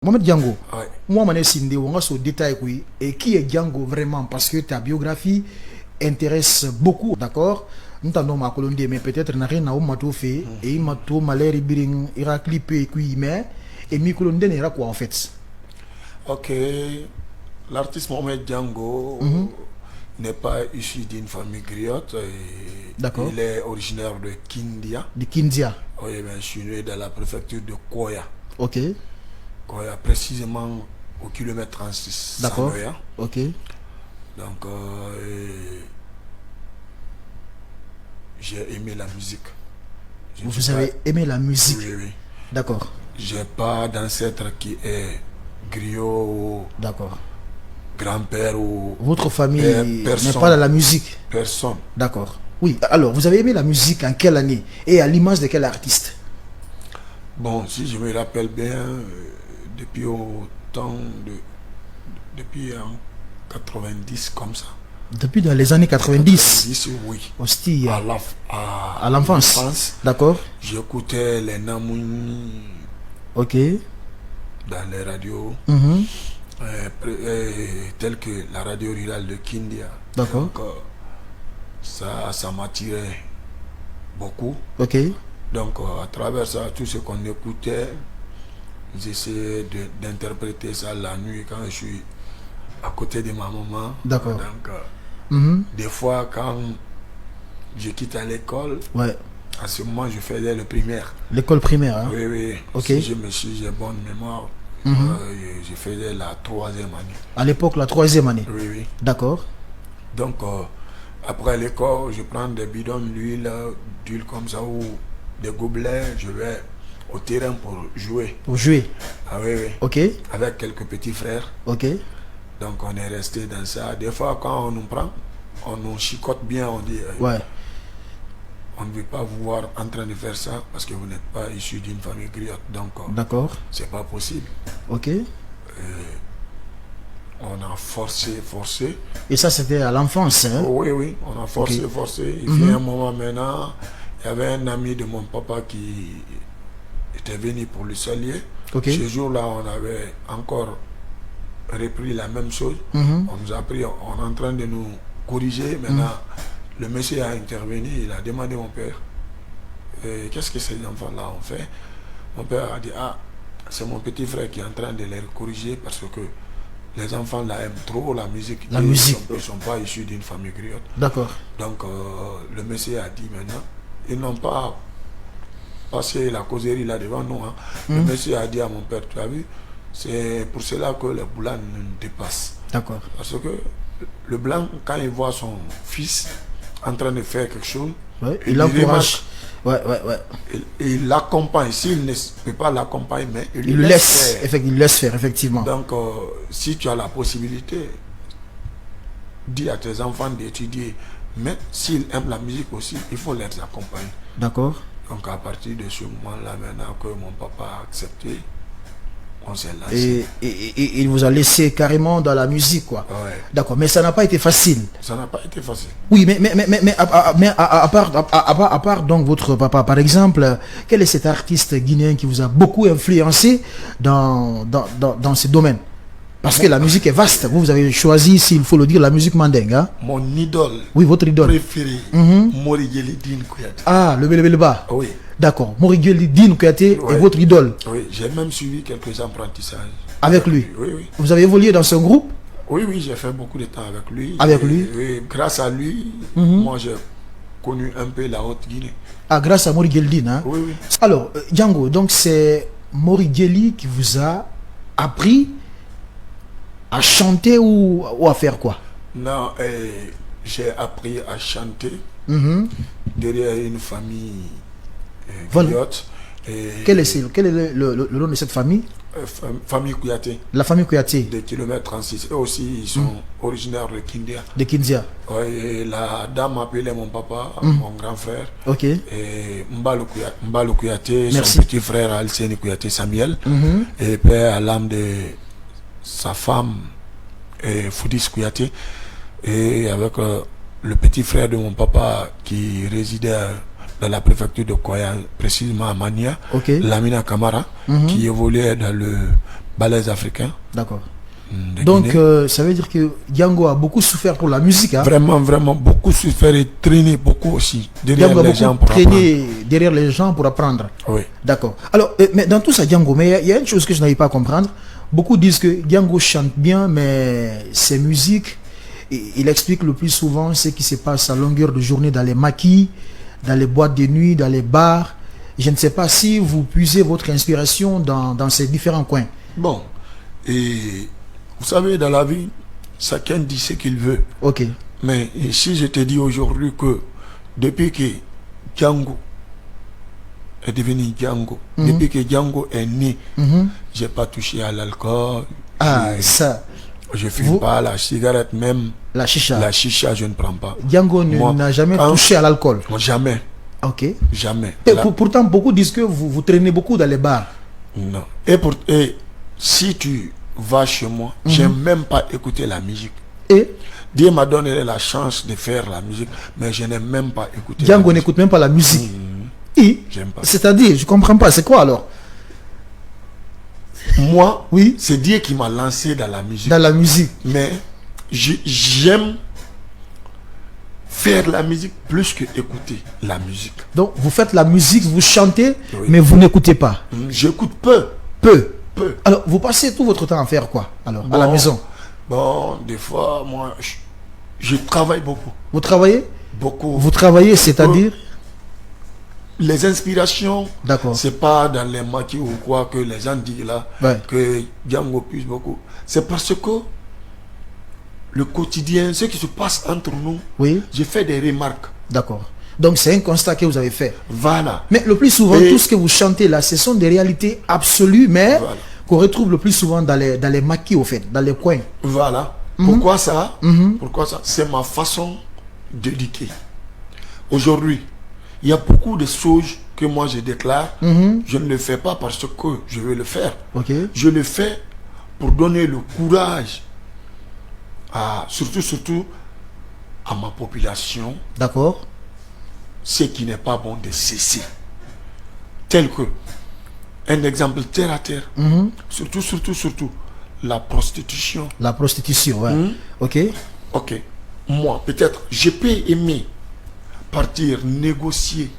Mohamed Django, Ouais. moi, je suis on va se détail, oui. Et qui est Django vraiment? Parce que ta biographie intéresse beaucoup, d'accord? Nous t'en ma colonie, mais peut-être n'a rien à tout fait. Et il m'a tout malheur, il a clippé, mais et mi colonie n'est quoi en fait? Ok. L'artiste Mohamed Django n'est pas issu d'une famille griotte. D'accord. Il est originaire de Kindia. De Kindia. Oui, mais je suis né dans la préfecture de Koya. Ok. Koya, précisément au kilomètre 36. D'accord. Sanoya. Ok. Donc, j'ai aimé la musique. Vous avez aimé la musique? Oui, oui. D'accord. J'ai pas d'ancêtre qui est griot ou D'accord. grand-père ou Votre famille n'est personne. pas dans la musique? Personne. D'accord. Oui, alors, vous avez aimé la musique en quelle année? Et à l'image de quel artiste? Bon, si je me rappelle bien, depuis au temps de... Depuis en 90, comme ça. Depuis dans les années 90? 90, oui. Hostie, À l'enfance. D'accord. J'écoutais les Namouni Ok. dans les radios, Mhm. telles que la radio rurale de Kindia. D'accord. Donc, ça m'attirait beaucoup. Ok. Donc, à travers ça, tout ce qu'on écoutait, j'essayais d'interpréter ça la nuit quand je suis à côté de ma maman. D'accord. Donc, Mhm. des fois, quand je quitte à l'école, Ouais. à ce moment, je faisais le primaire. L'école primaire, hein? Oui, oui. Ok. Si j'ai bonne mémoire, je faisais la 3e année. À l'époque, la 3e année. Oui, oui. D'accord. Donc, après l'école, je prends des bidons d'huile comme ça ou des gobelets. Je vais au terrain pour jouer. Pour jouer. Ah oui, oui. Ok. Avec quelques petits frères. Ok. Donc, on est resté dans ça. Des fois, quand on nous prend, on nous chicote bien. On dit, Ouais. on ne veut pas vous voir en train de faire ça parce que vous n'êtes pas issu d'une famille griotte. Donc, D'accord. c'est pas possible. Ok. On a forcé. Et ça, c'était à l'enfance, hein? Oui, oui, on a forcé. Il y a un moment maintenant, il y avait un ami de mon papa qui était venu pour le saluer. Ok. Ce jour-là, on avait encore repris la même chose. Mhm. On nous a pris, on est en train de nous corriger. Maintenant, le monsieur a intervenu, il a demandé à mon père, qu'est-ce que ces enfants-là ont fait? Mon père a dit, c'est mon petit frère qui est en train de les corriger parce que les enfants là aiment trop la musique. La musique. Ils ne sont pas issus d'une famille griotte. D'accord. Donc, le monsieur a dit maintenant, ils n'ont pas passé la causerie là devant nous. Hein. Le monsieur a dit à mon père, tu as vu, c'est pour cela que le blanc nous dépasse. D'accord. Parce que le blanc, quand il voit son fils en train de faire quelque chose, Ouais. Il encourage. Ouais. il l'accompagne. S'il ne peut pas l'accompagner, mais il Il le laisse. faire. Il laisse faire, effectivement. Donc, si tu as la possibilité, dis à tes enfants d'étudier. Mais s'ils aiment la musique aussi, il faut les accompagner. D'accord. Donc, à partir de ce moment-là, maintenant que mon papa a accepté, on s'est lancé. Et il vous a laissé carrément dans la musique, quoi. Ouais. D'accord. Mais ça n'a pas été facile. Ça n'a pas été facile. Oui, mais à part donc votre papa, par exemple, quel est cet artiste guinéen qui vous a beaucoup influencé dans ce domaine? Parce que la musique est vaste. Vous avez choisi, s'il faut le dire, la musique mandingue. Hein? Mon idole Oui, votre idole. préférée, Mori Yelidine Kouyaté. Ah, le Belebeleba. Oui. D'accord. Moriguel Dine Kouyaté Ouais. est votre idole. Oui, j'ai même suivi quelques apprentissages. Avec lui. Oui. Vous avez évolué dans ce groupe? Oui, j'ai fait beaucoup de temps avec lui. Avec lui? Oui, grâce à lui, moi j'ai connu un peu la Haute-Guinée. Ah, grâce à Moriguel Dine. Hein? Oui. Alors, Django, donc c'est Morigueli qui vous a appris à chanter ou à faire quoi? Non, j'ai appris à chanter derrière une famille Voilà. griotte. Quel est le nom de cette famille? Famille Kouyaté, La famille Kouyaté de kilomètre 36. Eux aussi, ils sont originaires de Kindia. de Kindia. Ouais, et la dame appelait mon papa, mon grand frère. Ok. Et Mbalo Kouyaté, Merci. son petit frère Alcéne Kouyaté Samuel. Et père à l'âme de sa femme, Foudis Kouyaté. Et avec le petit frère de mon papa qui résidait dans la préfecture de Koya, précisément à Mania, Ok. Lamina Kamara, qui évoluait dans le balèze africain. D'accord. de Donc, Guinée. ça veut dire que Django a beaucoup souffert pour la musique. Hein? Vraiment, vraiment, beaucoup souffert et traîné beaucoup aussi derrière Django a les gens beaucoup pour apprendre. traîné derrière les gens pour apprendre. Oui. D'accord. Alors, mais dans tout ça, Django, mais il y a une chose que je n'arrive pas à comprendre. Beaucoup disent que Django chante bien, mais ses musiques, il explique le plus souvent ce qui se passe à longueur de journée dans les maquis, dans les boîtes de nuit, dans les bars. Je ne sais pas si vous puisez votre inspiration dans ces différents coins. Bon, et vous savez, dans la vie, chacun dit ce qu'il veut. Ok. Mais si je te dis aujourd'hui que depuis que Django est devenu Django, depuis que Django est né, j'ai pas touché à l'alcool. Ah, je- ça, Je fume pas la cigarette, même la chicha. la chicha, je ne prends pas. Django Moi, n'a jamais quand- touché à l'alcool. Moi, jamais, Ok. jamais. Et La- pourtant, beaucoup disent que vous traînez beaucoup dans les bars. Non. Et si tu vas chez moi, j'aime même pas écouter la musique. Et Dieu m'a donné la chance de faire la musique, mais je n'aime même pas écouter Django la musique. n'écoute même pas la musique. Et J'aime pas. c'est-à-dire, je comprends pas, c'est quoi alors? Moi, Oui, c'est Dieu qui m'a lancé dans la musique. dans la musique. Mais j'aime faire la musique plus que écouter la musique. Donc, vous faites la musique, vous chantez, Oui. mais vous n'écoutez pas. J'écoute peu, Peu. peu. Alors, vous passez tout votre temps à faire quoi, alors, à la Bon. maison? Bon, des fois, moi, je travaille beaucoup. Vous travaillez? Beaucoup. Vous travaillez, c'est-à-dire? Les inspirations, D'accord. c'est pas dans les maquis ou quoi que les gens disent là Ouais. que Django puisse beaucoup. C'est parce que le quotidien, ce qui se passe entre nous, Oui, je fais des remarques. d'accord. Donc, c'est un constat que vous avez fait. Voilà. Mais le plus souvent, Et- tout ce que vous chantez là, ce sont des réalités absolues, mais Voilà. qu'on retrouve le plus souvent dans les maquis, au fait, dans les coins. Voilà. Pourquoi ça Pourquoi ça? C'est ma façon d'éduquer. Aujourd'hui, il y a beaucoup de choses que moi je déclare. Je ne le fais pas parce que je veux le faire. Ok. Je le fais pour donner le courage à, surtout à ma population, D'accord. ce qui n'est pas bon de cesser. Tel que, un exemple terre à terre, surtout, la prostitution. La prostitution, ouais. Ok. Ok, moi, peut-être, je peux aimer partir négocier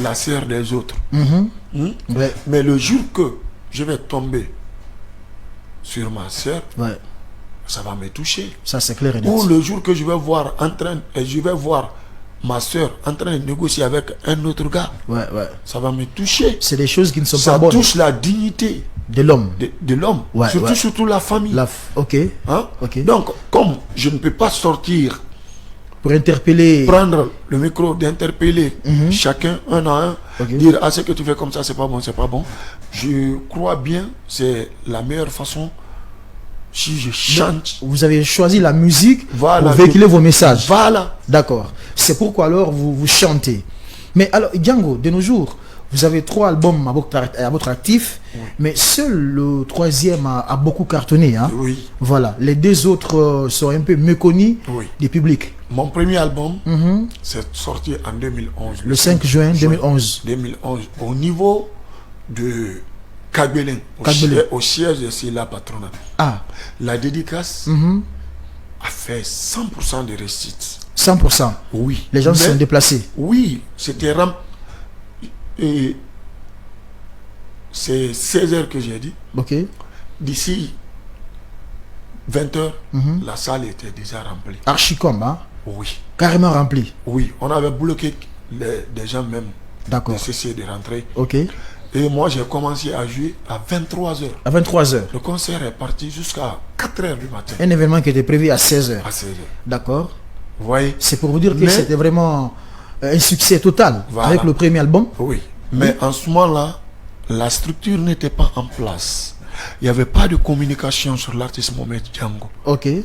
la sœur des autres. Ouais. Mais le jour que je vais tomber sur ma sœur, Ouais. ça va me toucher. Ça, c'est clair et net. Ou le jour que je vais voir ma soeur en train de négocier avec un autre gars, Ouais, ouais. ça va me toucher. C'est des choses qui ne sont Ça pas bonnes touche la dignité de l'homme. de l'homme, Ouais, ouais. surtout la famille. Ok. Hein? Ok. Donc, comme je ne peux pas sortir, Pour interpeller. prendre le micro, d'interpeller chacun un à un, Ok. dire ah, ce que tu fais comme ça, c'est pas bon, c'est pas bon. Je crois bien, c'est la meilleure façon. Si je chante, Vous avez choisi la musique Voilà. pour véhiculer vos messages. voilà. D'accord. C'est pourquoi alors vous chantez. Mais alors, Django, de nos jours, vous avez 3 albums à votre actif, mais seul le 3e a beaucoup cartonné. Hein? Oui, Voilà. Les 2 autres sont un peu méconnus oui. du public. Mon premier album, c'est sorti en 2011. Le 5 juin 2011. 2011, au niveau de Kagbelin, Kagbelin. au siège de Silla Patronat. Ah, La dédicace a fait 100% de réussite. 100%. Oui. Les gens se Mais- sont déplacés. Oui, c'était et c'est 16 heures que j'ai dit. Ok. D'ici 20 heures, la salle était déjà remplie. Archicom, hein? Oui, Carrément rempli. oui, on avait bloqué des gens même D'accord. de cesser de rentrer. Ok. Et moi, j'ai commencé à jouer à 23 heures. À 23h. Le concert est parti jusqu'à 4 heures du matin. Un événement qui était prévu à 16h. À 16 heures. D'accord. Vous voyez? C'est pour vous dire que Mais- c'était vraiment un succès total Voilà. avec le premier album. Oui. Mais en ce moment-là, la structure n'était pas en place. Il n'y avait pas de communication sur l'artiste Mohamed Django. Ok. Vous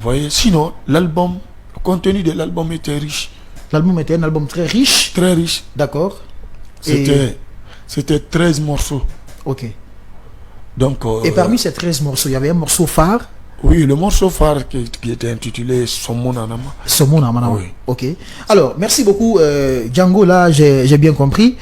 voyez? Sinon, l'album, le contenu de l'album était riche. L'album était un album très riche. Très riche. D'accord. Et- C'était 13 morceaux. Ok. Donc, Et parmi ces 13 morceaux, il y avait un morceau phare, oui, le morceau phare qui était intitulé Somon Anama. Somon Amana. Oui. Ok. Alors, merci beaucoup, Django. Là, j'ai bien compris.